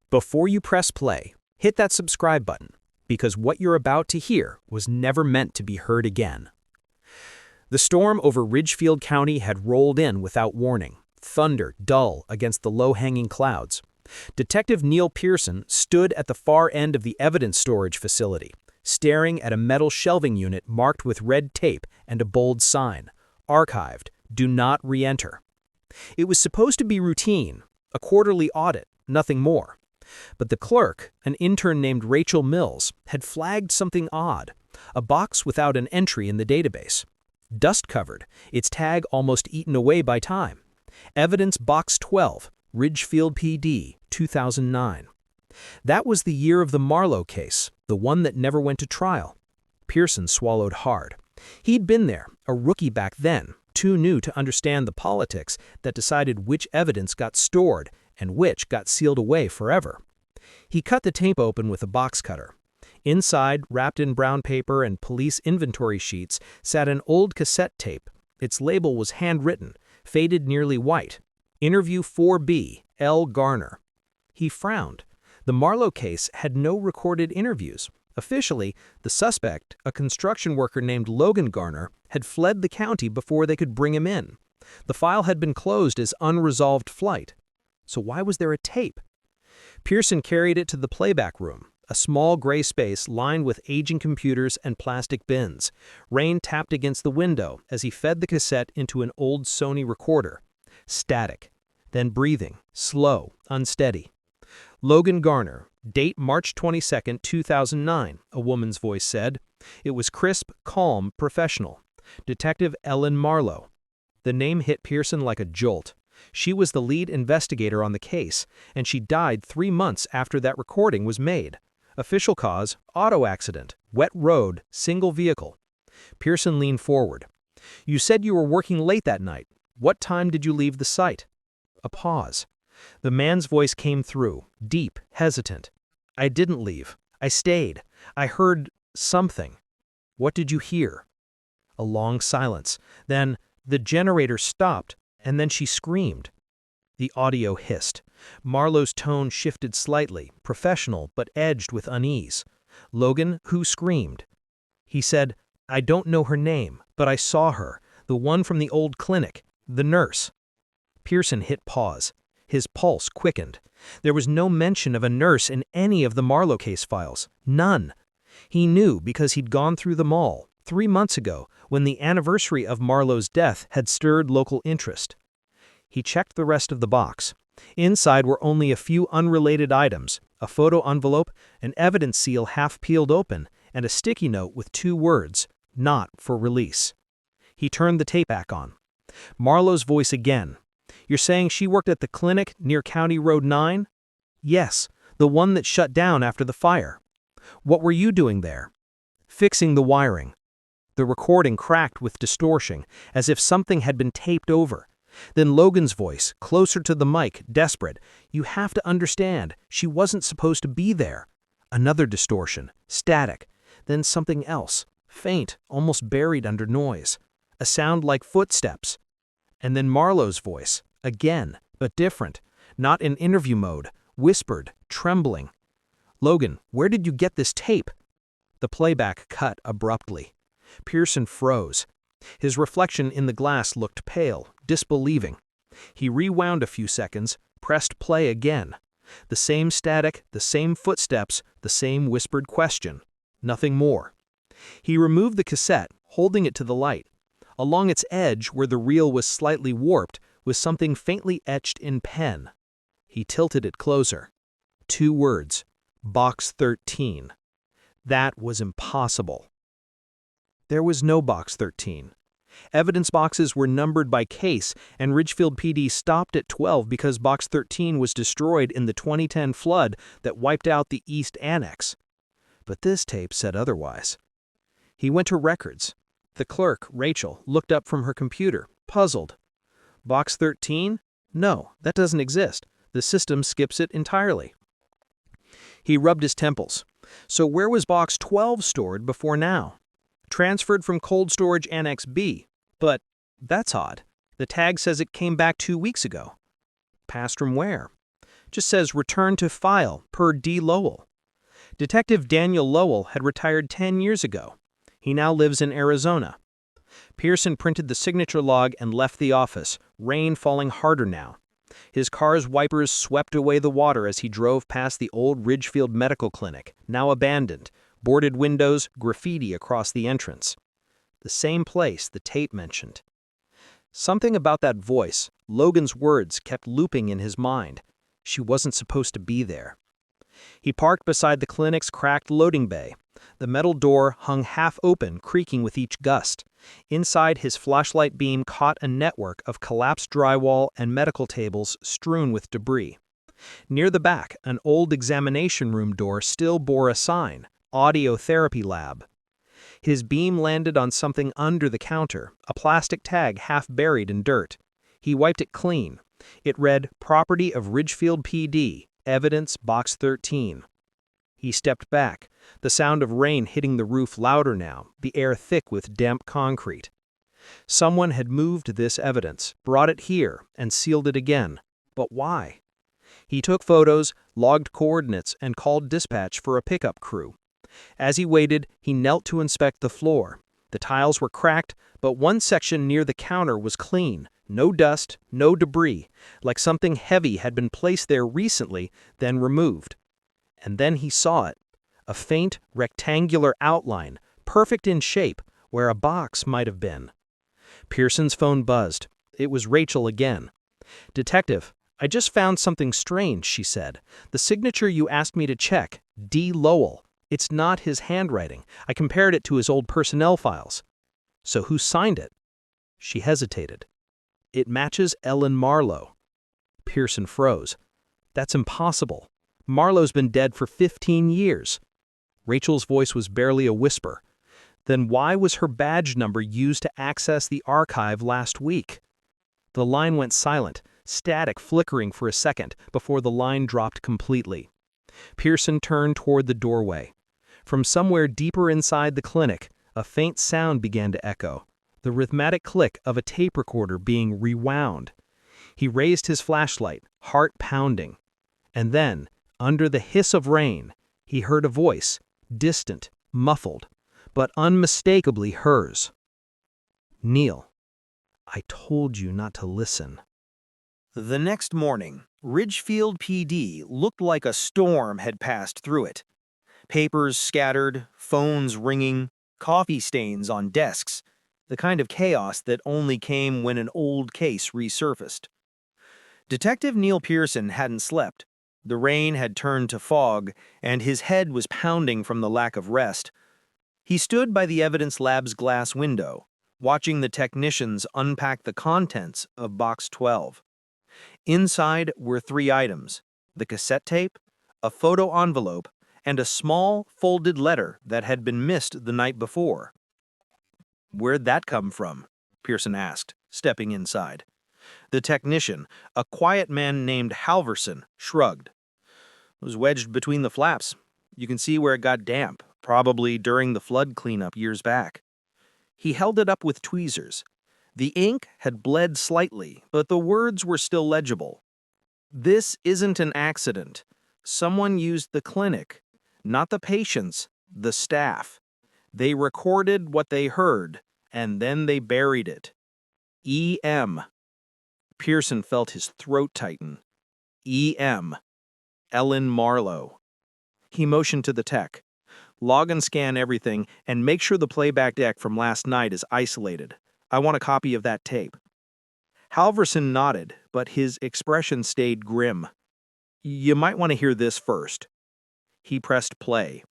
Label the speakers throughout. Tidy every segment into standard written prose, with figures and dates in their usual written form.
Speaker 1: Before you press play, hit that subscribe button, because what you're about to hear was never meant to be heard again. The storm over Ridgefield County had rolled in without warning, thunder dull against the low-hanging clouds. Detective Neil Pearson stood at the far end of the evidence storage facility, staring at a metal shelving unit marked with red tape and a bold sign, "Archived, do not re-enter." It was supposed to be routine, a quarterly audit, nothing more. But the clerk, an intern named Rachel Mills, had flagged something odd, a box without an entry in the database. Dust-covered, its tag almost eaten away by time. Evidence Box 12, Ridgefield PD, 2009. That was the year of the Marlowe case, the one that never went to trial. Pearson swallowed hard. He'd been there, a rookie back then, too new to understand the politics that decided which evidence got stored and which got sealed away forever. He cut the tape open with a box cutter. Inside, wrapped in brown paper and police inventory sheets, sat an old cassette tape. Its label was handwritten, faded nearly white. Interview 4B, L. Garner. He frowned. The Marlowe case had no recorded interviews. Officially, the suspect, a construction worker named Logan Garner, had fled the county before they could bring him in. The file had been closed as unresolved flight. So why was there a tape? Pearson carried it to the playback room, a small gray space lined with aging computers and plastic bins. Rain tapped against the window as he fed the cassette into an old Sony recorder. Static, then breathing, slow, unsteady. Logan Garner, date March 22, 2009, a woman's voice said. It was crisp, calm, professional. Detective Ellen Marlowe. The name hit Pearson like a jolt. She was the lead investigator on the case, and she died 3 months after that recording was made. Official cause, auto accident, wet road, single vehicle. Pearson leaned forward. You said you were working late that night. What time did you leave the site? A pause. The man's voice came through, deep, hesitant. I didn't leave. I stayed. I heard something. What did you hear? A long silence. Then, the generator stopped, and then she screamed. The audio hissed. Marlowe's tone shifted slightly, professional but edged with unease. Logan, who screamed? He said, I don't know her name, but I saw her, the one from the old clinic, the nurse. Pearson hit pause. His pulse quickened. There was no mention of a nurse in any of the Marlowe case files. None. He knew because he'd gone through them all, 3 months ago, when the anniversary of Marlowe's death had stirred local interest. He checked the rest of the box. Inside were only a few unrelated items, a photo envelope, an evidence seal half peeled open, and a sticky note with 2 words, not for release. He turned the tape back on. Marlowe's voice again. You're saying she worked at the clinic near County Road 9? Yes, the one that shut down after the fire. What were you doing there? Fixing the wiring. The recording cracked with distortion, as if something had been taped over. Then Logan's voice, closer to the mic, desperate. You have to understand, she wasn't supposed to be there. Another distortion, static. Then something else, faint, almost buried under noise. A sound like footsteps. And then Marlowe's voice, again, but different. Not in interview mode, whispered, trembling. Logan, where did you get this tape? The playback cut abruptly. Pearson froze. His reflection in the glass looked pale, disbelieving. He rewound a few seconds, pressed play again. The same static, the same footsteps, the same whispered question. Nothing more. He removed the cassette, holding it to the light. Along its edge, where the reel was slightly warped, was something faintly etched in pen. He tilted it closer. 2 words. Box 13. That was impossible. There was no Box 13. Evidence boxes were numbered by case, and Ridgefield PD stopped at 12 because Box 13 was destroyed in the 2010 flood that wiped out the East Annex. But this tape said otherwise. He went to records. The clerk, Rachel, looked up from her computer, puzzled. Box 13? No, that doesn't exist. The system skips it entirely. He rubbed his temples. So where was Box 12 stored before now? Transferred from Cold Storage Annex B. But that's odd. The tag says it came back 2 weeks ago. Passed from where? Just says return to file per D. Lowell. Detective Daniel Lowell had retired 10 years ago. He now lives in Arizona. Pearson printed the signature log and left the office, rain falling harder now. His car's wipers swept away the water as he drove past the old Ridgefield Medical Clinic, now abandoned, boarded windows, graffiti across the entrance. The same place the tape mentioned. Something about that voice, Logan's words, kept looping in his mind. She wasn't supposed to be there. He parked beside the clinic's cracked loading bay. The metal door hung half open, creaking with each gust. Inside, his flashlight beam caught a network of collapsed drywall and medical tables strewn with debris. Near the back, an old examination room door still bore a sign, Audio Therapy Lab. His beam landed on something under the counter, a plastic tag half buried in dirt. He wiped it clean. It read, Property of Ridgefield PD, Evidence Box 13. He stepped back, the sound of rain hitting the roof louder now, the air thick with damp concrete. Someone had moved this evidence, brought it here, and sealed it again. But why? He took photos, logged coordinates, and called dispatch for a pickup crew. As he waited, he knelt to inspect the floor. The tiles were cracked, but one section near the counter was clean. No dust, no debris, like something heavy had been placed there recently, then removed. And then he saw it, a faint, rectangular outline, perfect in shape, where a box might have been. Pearson's phone buzzed. It was Rachel again. "Detective, I just found something strange," she said. "The signature you asked me to check, D. Lowell. It's not his handwriting. I compared it to his old personnel files." "So who signed it?" She hesitated. "It matches Ellen Marlowe." Pearson froze. "That's impossible. Marlowe's been dead for 15 years. Rachel's voice was barely a whisper. Then why was her badge number used to access the archive last week? The line went silent, static flickering for a second before the line dropped completely. Pearson turned toward the doorway. From somewhere deeper inside the clinic, a faint sound began to echo, the rhythmic click of a tape recorder being rewound. He raised his flashlight, heart pounding. And then, under the hiss of rain, he heard a voice, distant, muffled, but unmistakably hers. "Neil, I told you not to listen." The next morning, Ridgefield PD looked like a storm had passed through it. Papers scattered, phones ringing, coffee stains on desks, the kind of chaos that only came when an old case resurfaced. Detective Neil Pearson hadn't slept. The rain had turned to fog, and his head was pounding from the lack of rest. He stood by the evidence lab's glass window, watching the technicians unpack the contents of Box 12. Inside were 3 items: the cassette tape, a photo envelope, and a small, folded letter that had been missed the night before. "Where'd that come from?" Pearson asked, stepping inside. The technician, a quiet man named Halverson, shrugged. "It was wedged between the flaps. You can see where it got damp, probably during the flood cleanup years back." He held it up with tweezers. The ink had bled slightly, but the words were still legible. "This isn't an accident. Someone used the clinic. Not the patients, the staff. They recorded what they heard, and then they buried it. E.M." Pearson felt his throat tighten. E.M. Ellen Marlowe. He motioned to the tech. "Log and scan everything, and make sure the playback deck from last night is isolated. I want a copy of that tape." Halverson nodded, but his expression stayed grim. "You might want to hear this first." He pressed play.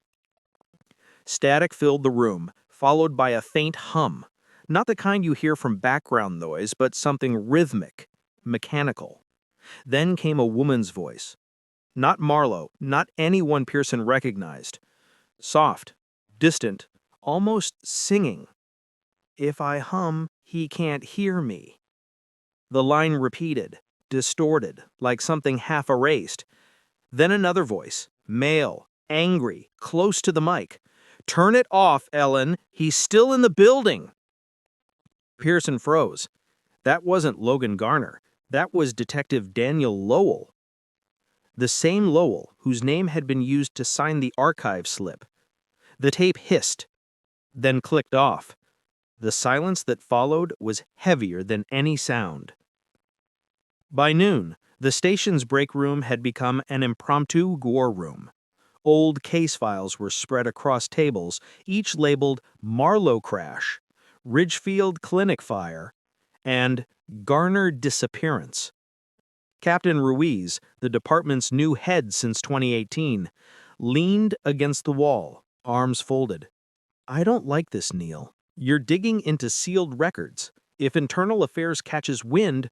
Speaker 1: Static filled the room, followed by a faint hum. Not the kind you hear from background noise, but something rhythmic, mechanical. Then came a woman's voice. Not Marlowe, not anyone Pearson recognized. Soft, distant, almost singing. "If I hum, he can't hear me." The line repeated, distorted, like something half erased. Then another voice, male, angry, close to the mic. "Turn it off, Ellen. He's still in the building." Pearson froze. That wasn't Logan Garner. That was Detective Daniel Lowell. The same Lowell whose name had been used to sign the archive slip. The tape hissed, then clicked off. The silence that followed was heavier than any sound. By noon, the station's break room had become an impromptu war room. Old case files were spread across tables, each labeled Marlowe Crash, Ridgefield Clinic Fire, and Garner Disappearance. Captain Ruiz, the department's new head since 2018, leaned against the wall, arms folded. "I don't like this, Neil. You're digging into sealed records. If Internal Affairs catches wind—"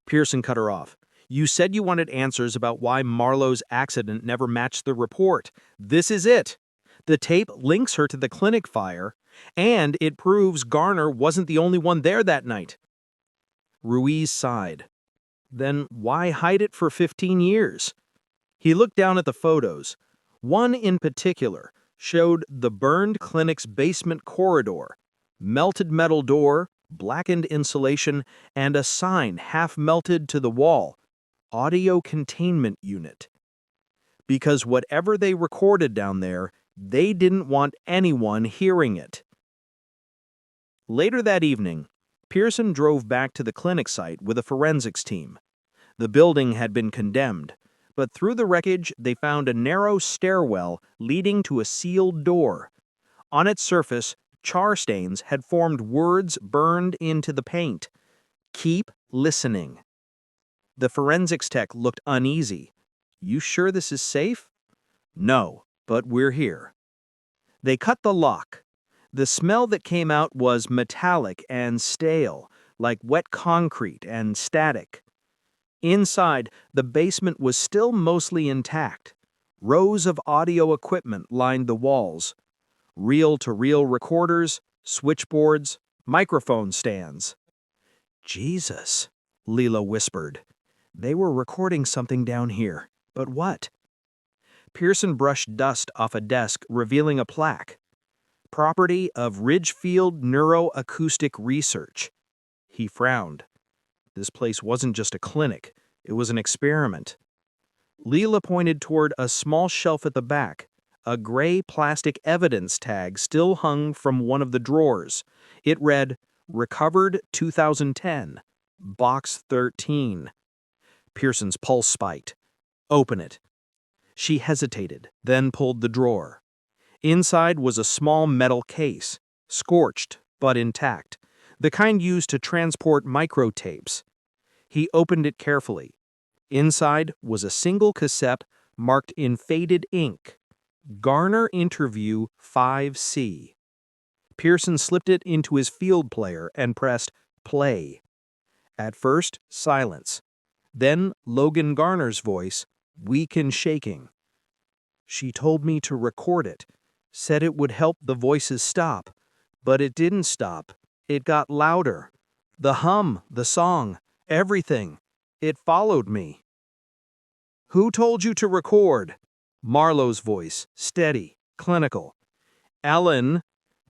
Speaker 1: Pearson cut her off. "You said you wanted answers about why Marlowe's accident never matched the report. This is it. The tape links her to the clinic fire, and it proves Garner wasn't the only one there that night." Ruiz sighed. Then why hide it for 15 years? He looked down at the photos. One in particular showed the burned clinic's basement corridor, melted metal door, blackened insulation, and a sign half melted to the wall, Audio Containment Unit. Because whatever they recorded down there, they didn't want anyone hearing it. Later that evening, Pearson drove back to the clinic site with a forensics team. The building had been condemned, but through the wreckage they found a narrow stairwell leading to a sealed door. On its surface, char stains had formed words burned into the paint. "Keep listening." The forensics tech looked uneasy. "You sure this is safe?" "No, but we're here." They cut the lock. The smell that came out was metallic and stale, like wet concrete and static. Inside, the basement was still mostly intact. Rows of audio equipment lined the walls. Reel-to-reel recorders, switchboards, microphone stands. "Jesus," Leela whispered. "They were recording something down here. But what?" Pearson brushed dust off a desk, revealing a plaque. "Property of Ridgefield Neuroacoustic Research." He frowned. This place wasn't just a clinic. It was an experiment. Leela pointed toward a small shelf at the back. A gray plastic evidence tag still hung from one of the drawers. It read, "Recovered 2010, Box 13. Pearson's pulse spiked. "Open it." She hesitated, then pulled the drawer. Inside was a small metal case, scorched but intact, the kind used to transport microtapes. He opened it carefully. Inside was a single cassette marked in faded ink, "Garner Interview 5C." Pearson slipped it into his field player and pressed play. At first, silence. Then Logan Garner's voice, weak and shaking. "She told me to record it. Said it would help the voices stop. But it didn't stop. It got louder. The hum, the song, everything. It followed me." "Who told you to record?" Marlowe's voice, steady, clinical. "Ellen,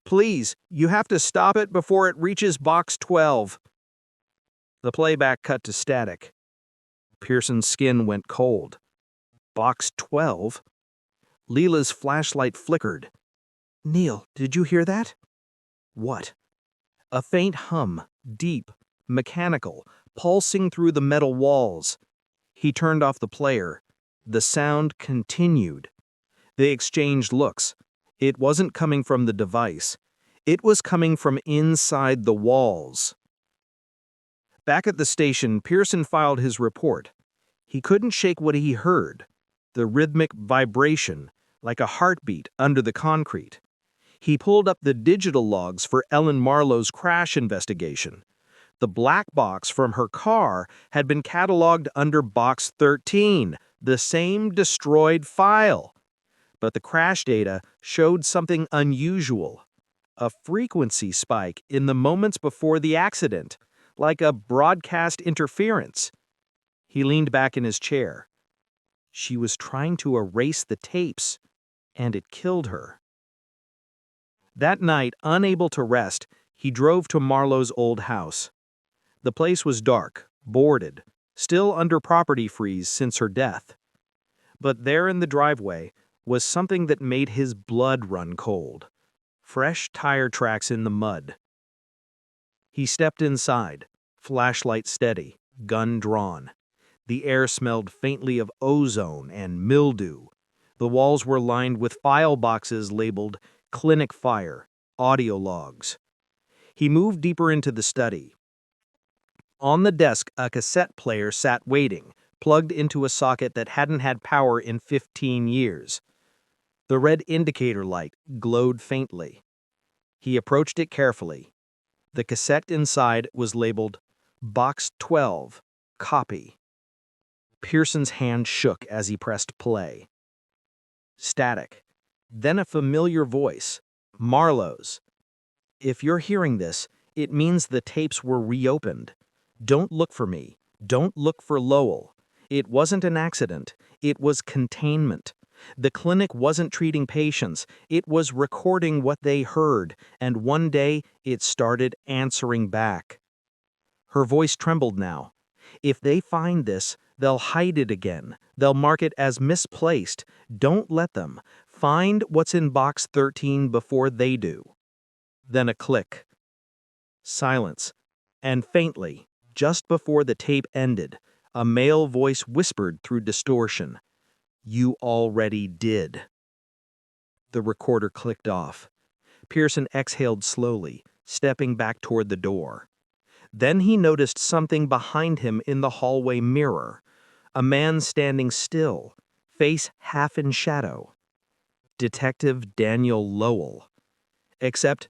Speaker 1: please, you have to stop it before it reaches box 12. The playback cut to static. Pearson's skin went cold. Box 12? Leela's flashlight flickered. "Neil, did you hear that?" "What?" A faint hum, deep, mechanical, pulsing through the metal walls. He turned off the player. The sound continued. They exchanged looks. It wasn't coming from the device. It was coming from inside the walls. Back at the station, Pearson filed his report. He couldn't shake what he heard. The rhythmic vibration, like a heartbeat under the concrete. He pulled up the digital logs for Ellen Marlowe's crash investigation. The black box from her car had been cataloged under box 13, the same destroyed file. But the crash data showed something unusual. A frequency spike in the moments before the accident, like a broadcast interference. He leaned back in his chair. She was trying to erase the tapes, and it killed her. That night, unable to rest, he drove to Marlowe's old house. The place was dark, boarded, still under property freeze since her death. But there in the driveway was something that made his blood run cold. Fresh tire tracks in the mud. He stepped inside, flashlight steady, gun drawn. The air smelled faintly of ozone and mildew. The walls were lined with file boxes labeled Clinic Fire, audio logs. He moved deeper into the study. On the desk, a cassette player sat waiting, plugged into a socket that hadn't had power in 15 years. The red indicator light glowed faintly. He approached it carefully. The cassette inside was labeled Box 12, Copy. Pearson's hand shook as he pressed play. Static. Then a familiar voice. Marlowe's. If you're hearing this, it means the tapes were reopened. Don't look for me. Don't look for Lowell. It wasn't an accident. It was containment. The clinic wasn't treating patients. It was recording what they heard, and one day it started answering back. Her voice trembled now. If they find this, they'll hide it again. They'll mark it as misplaced. Don't let them. Find what's in box 13 before they do. Then a click. Silence. And faintly, just before the tape ended, a male voice whispered through distortion. You already did. The recorder clicked off. Pearson exhaled slowly, stepping back toward the door. Then he noticed something behind him in the hallway mirror. A man standing still, face half in shadow. Detective Daniel Lowell. Except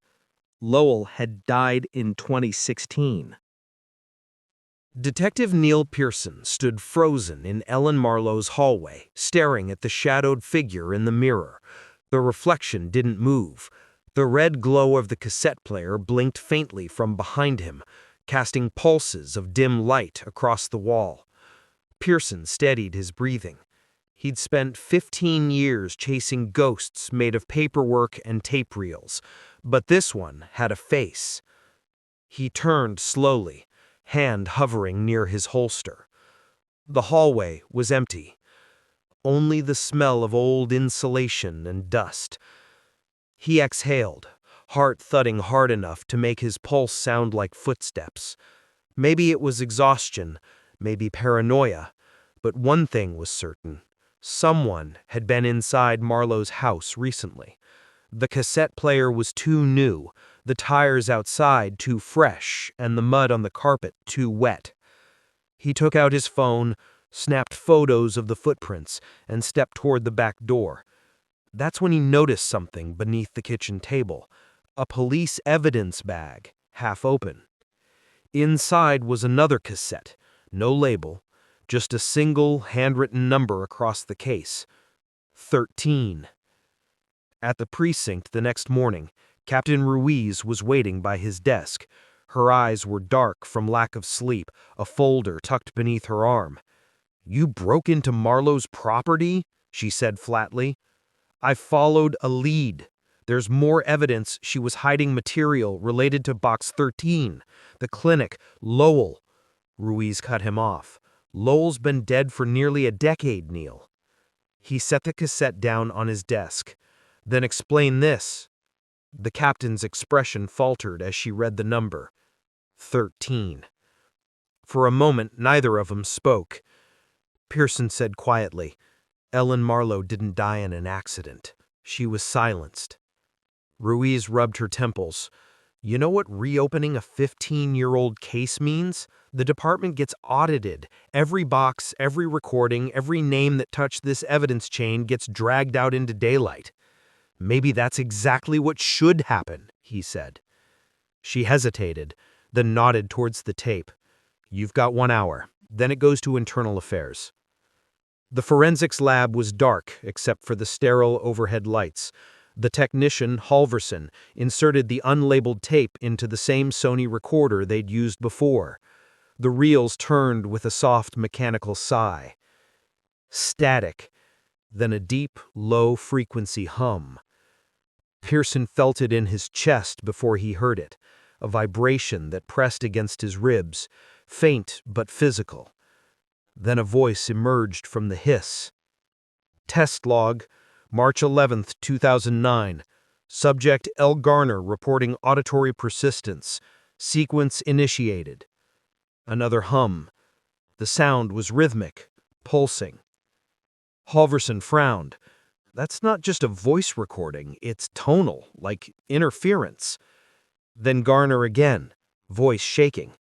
Speaker 1: Lowell had died in 2016. Detective Neil Pearson stood frozen in Ellen Marlowe's hallway, staring at the shadowed figure in the mirror. The reflection didn't move. The red glow of the cassette player blinked faintly from behind him, casting pulses of dim light across the wall. Pearson steadied his breathing. He'd spent 15 years chasing ghosts made of paperwork and tape reels, but this one had a face. He turned slowly, hand hovering near his holster. The hallway was empty. Only the smell of old insulation and dust. He exhaled, heart thudding hard enough to make his pulse sound like footsteps. Maybe it was exhaustion, maybe paranoia, but one thing was certain. Someone had been inside Marlowe's house recently. The cassette player was too new, the tires outside too fresh, and the mud on the carpet too wet. He took out his phone, snapped photos of the footprints, and stepped toward the back door. That's when he noticed something beneath the kitchen table, a police evidence bag, half open. Inside was another cassette, no label, just a single handwritten number across the case. 13. At the precinct the next morning, Captain Ruiz was waiting by his desk. Her eyes were dark from lack of sleep, a folder tucked beneath her arm. "You broke into Marlowe's property?" she said flatly. "I followed a lead. There's more evidence she was hiding material related to Box 13, the clinic, Lowell." Ruiz cut him off. "Lowell's been dead for nearly a decade, Neil." He set the cassette down on his desk. "Then explain this." The captain's expression faltered as she read the number. 13. For a moment, neither of them spoke. Pearson said quietly, "Ellen Marlowe didn't die in an accident. She was silenced." Ruiz rubbed her temples. "You know what reopening a 15-year-old case means? The department gets audited. Every box, every recording, every name that touched this evidence chain gets dragged out into daylight." "Maybe that's exactly what should happen," he said. She hesitated, then nodded towards the tape. "You've got 1 hour. Then it goes to internal affairs." The forensics lab was dark except for the sterile overhead lights. The technician, Halverson, inserted the unlabeled tape into the same Sony recorder they'd used before. The reels turned with a soft mechanical sigh. Static, then a deep, low-frequency hum. Pearson felt it in his chest before he heard it, a vibration that pressed against his ribs, faint but physical. Then a voice emerged from the hiss.
Speaker 2: Test log, March 11th, 2009. Subject L. Garner reporting auditory persistence. Sequence initiated. Another hum. The sound was rhythmic, pulsing. Halverson frowned. That's not just a voice recording, it's tonal, like interference. Then Garner again, voice shaking.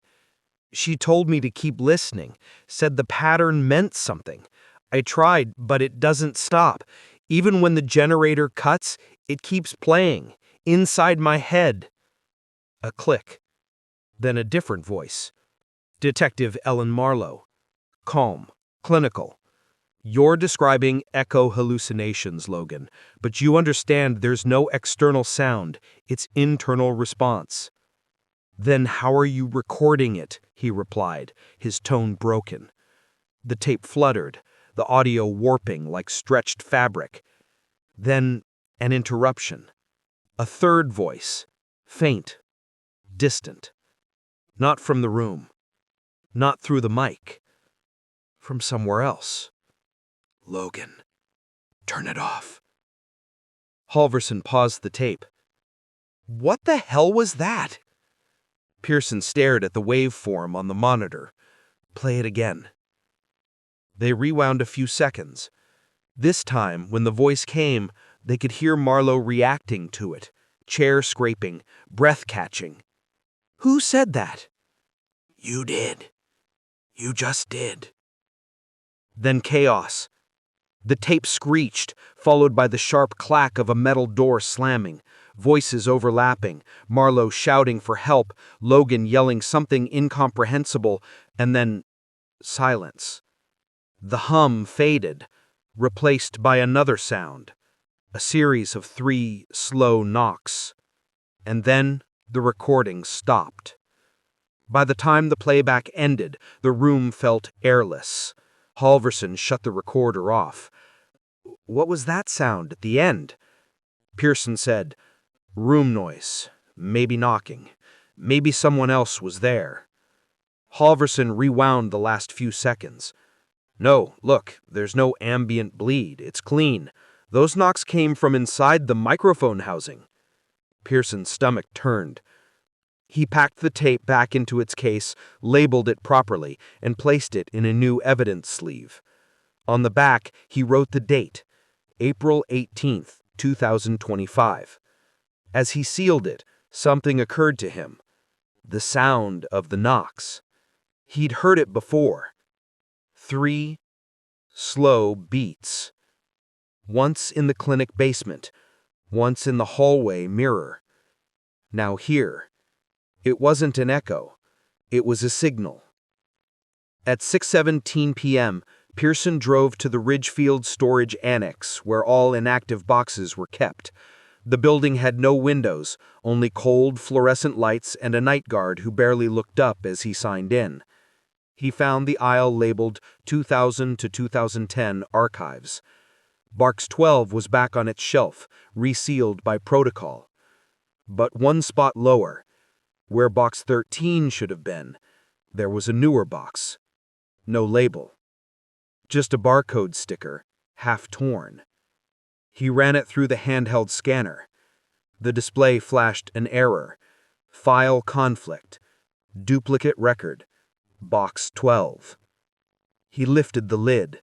Speaker 2: She told me to keep listening, said the pattern meant something. I tried, but it doesn't stop. Even when the generator cuts, it keeps playing, inside my head. A click. Then a different voice. Detective Ellen Marlowe. Calm, clinical. You're describing echo hallucinations, Logan, but you understand there's no external sound, it's internal response. Then how are you recording it? He replied, his tone broken. The tape fluttered, the audio warping like stretched fabric. Then an interruption. A third voice, faint, distant. Not from the room, not through the mic, from somewhere else. Logan, turn it off. Halverson paused the tape. What the hell was that? Pearson stared at the waveform on the monitor. Play it again. They rewound a few seconds. This time, when the voice came, they could hear Marlowe reacting to it, chair scraping, breath catching. Who said that? You did. You just did. Then chaos. The tape screeched, followed by the sharp clack of a metal door slamming, voices overlapping, Marlowe shouting for help, Logan yelling something incomprehensible, and then silence. The hum faded, replaced by another sound, a series of 3 slow knocks. And then the recording stopped. By the time the playback ended, the room felt airless. Halverson shut the recorder off. What was that sound at the end? Pearson said, room noise, maybe knocking, maybe someone else was there. Halverson rewound the last few seconds. No, look, there's no ambient bleed, it's clean. Those knocks came from inside the microphone housing. Pearson's stomach turned. He packed the tape back into its case, labeled it properly, and placed it in a new evidence sleeve. On the back, he wrote the date, April 18th, 2025. As he sealed it, something occurred to him. The sound of the knocks. He'd heard it before. 3 slow beats. Once in the clinic basement, once in the hallway mirror. Now here. It wasn't an echo. It was a signal. At 6:17 p.m., Pearson drove to the Ridgefield storage annex, where all inactive boxes were kept. The building had no windows, only cold, fluorescent lights and a night guard who barely looked up as he signed in. He found the aisle labeled 2000 to 2010 Archives. Box 12 was back on its shelf, resealed by protocol. But one spot lower, where box 13 should have been, there was a newer box. No label. Just a barcode sticker, half torn. He ran it through the handheld scanner. The display flashed an error. File conflict. Duplicate record. Box 12. He lifted the lid.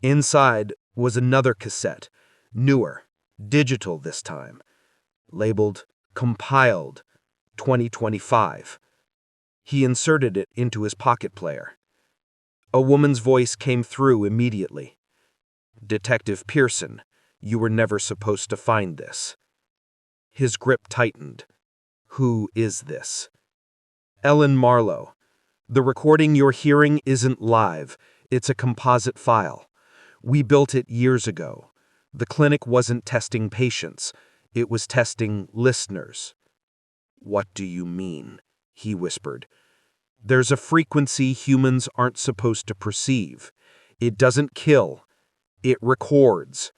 Speaker 2: Inside was another cassette, newer, digital this time, labeled Compiled 2025. He inserted it into his pocket player. A woman's voice came through immediately. Detective Pearson, you were never supposed to find this. His grip tightened. Who is this? Ellen Marlowe. The recording you're hearing isn't live. It's a composite file. We built it years ago. The clinic wasn't testing patients. It was testing listeners. What do you mean? He whispered. There's a frequency humans aren't supposed to perceive. It doesn't kill. It records.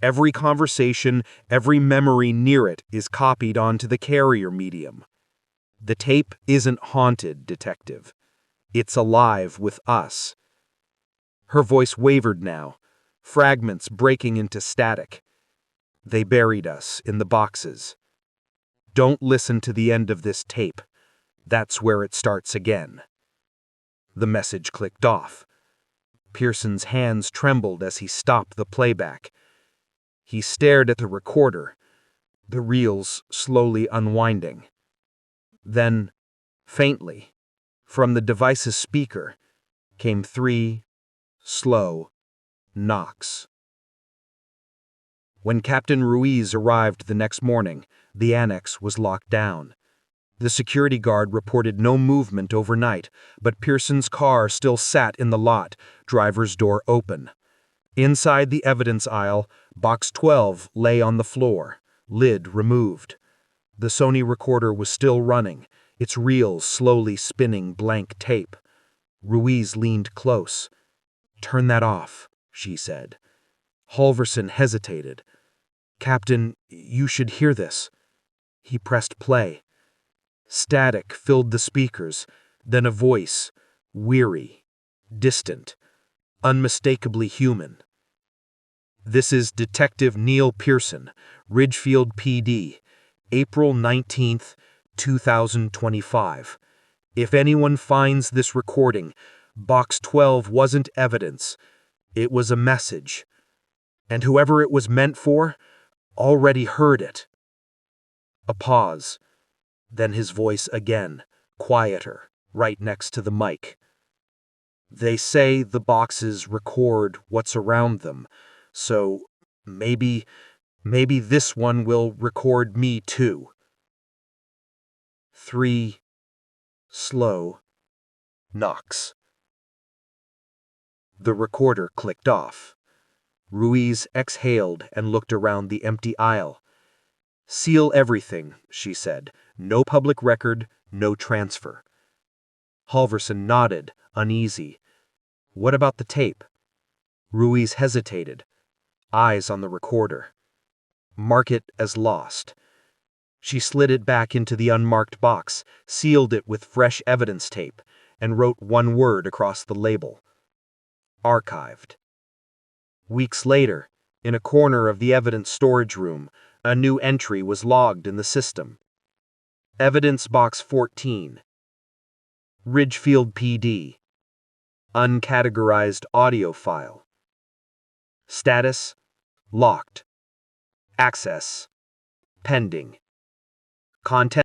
Speaker 2: Every conversation, every memory near it is copied onto the carrier medium. The tape isn't haunted, Detective. It's alive with us. Her voice wavered now, fragments breaking into static. They buried us in the boxes. Don't listen to the end of this tape. That's where it starts again. The message clicked off. Pearson's hands trembled as he stopped the playback. He stared at the recorder, the reels slowly unwinding. Then, faintly, from the device's speaker, came 3 slow knocks. When Captain Ruiz arrived the next morning, the annex was locked down. The security guard reported no movement overnight, but Pearson's car still sat in the lot, driver's door open. Inside the evidence aisle, box 12 lay on the floor, lid removed. The Sony recorder was still running, its reels slowly spinning blank tape. Ruiz leaned close. "Turn that off," she said. Halverson hesitated. "Captain, you should hear this." He pressed play. Static filled the speakers, then a voice, weary, distant, unmistakably human. "This is Detective Neil Pearson, Ridgefield PD, April 19th, 2025. If anyone finds this recording, box 12 wasn't evidence. It was a message. And whoever it was meant for already heard it." A pause. Then his voice again, quieter, right next to the mic. "They say the boxes record what's around them, so maybe this one will record me too." 3 slow knocks. The recorder clicked off. Ruiz exhaled and looked around the empty aisle. "Seal everything," she said. "No public record, no transfer." Halverson nodded, uneasy. "What about the tape?" Ruiz hesitated, eyes on the recorder. "Mark it as lost." She slid it back into the unmarked box, sealed it with fresh evidence tape, and wrote one word across the label. "Archived." Weeks later, in a corner of the evidence storage room, a new entry was logged in the system. Evidence Box 14. Ridgefield PD. Uncategorized audio file. Status: locked. Access: pending. Content